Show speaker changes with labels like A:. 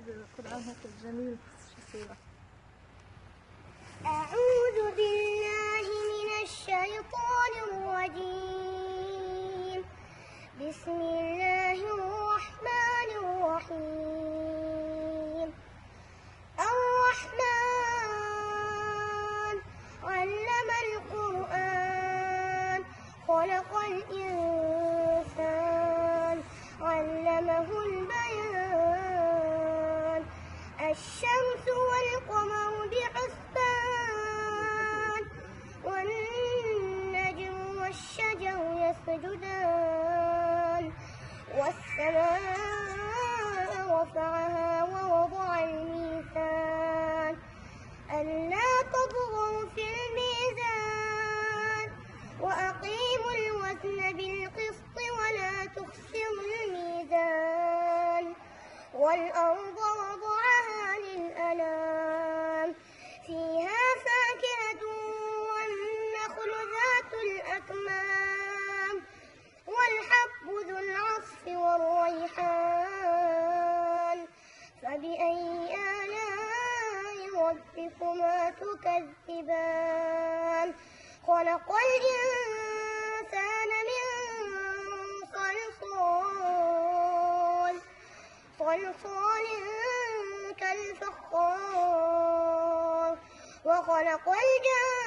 A: القرآن هيك جميل شو صورة.
B: أعوذ بالله من الشيطان الرجيم. بسم الله الرحمن الرحيم. الرحمن علم القرآن خلق الإنسان علمه البيان. الشمس والقمر بحسبان والنجم والشجر يسجدان. والسماء رفعها ووضع الميزان ألا تطغوا في الميزان وأقيموا الوزن بالقسط ولا تخسروا الميزان. والأرض وضعها للأنام فيها فاكهة والنخل ذات الأكمام والحب ذو العصف والريحان. فبأي آلاء ربكما تكذبان. خلق الإنسان من صلصال كالفخار وخلق الجان